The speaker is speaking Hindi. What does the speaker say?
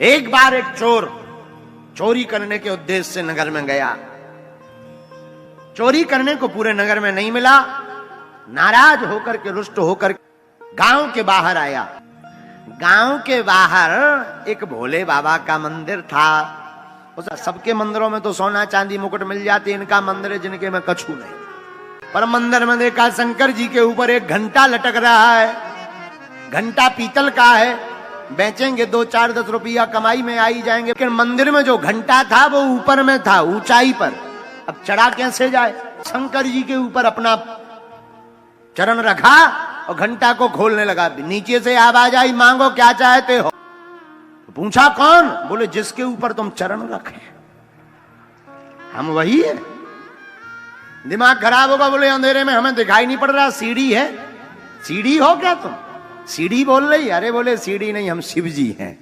एक बार एक चोर चोरी करने के उद्देश्य से नगर में गया। चोरी करने को पूरे नगर में नहीं मिला। नाराज होकर के, रुष्ट होकर गांव के बाहर आया। गांव के बाहर एक भोले बाबा का मंदिर था। सबके मंदिरों में तो सोना चांदी मुकुट मिल जाती, इनका मंदिर है जिनके में कछू नहीं। पर मंदिर में देखा शंकर जी के ऊपर एक घंटा लटक रहा है। घंटा पीतल का है, बेचेंगे 2-4-10 रुपया कमाई में आई जाएंगे। लेकिन मंदिर में जो घंटा था वो ऊपर में था, ऊंचाई पर। अब चढ़ा कैसे जाए? शंकर जी के ऊपर अपना चरण रखा और घंटा को खोलने लगा। नीचे से आवाज आई, मांगो क्या चाहते हो। पूछा कौन? बोले जिसके ऊपर तुम चरण रखे हम वही है। दिमाग खराब होगा। बोले अंधेरे में हमें दिखाई नहीं पड़ रहा, सीढ़ी है। सीढ़ी हो क्या तुम? सीढ़ी बोल रही? अरे बोले सीढ़ी नहीं, हम शिव जी हैं।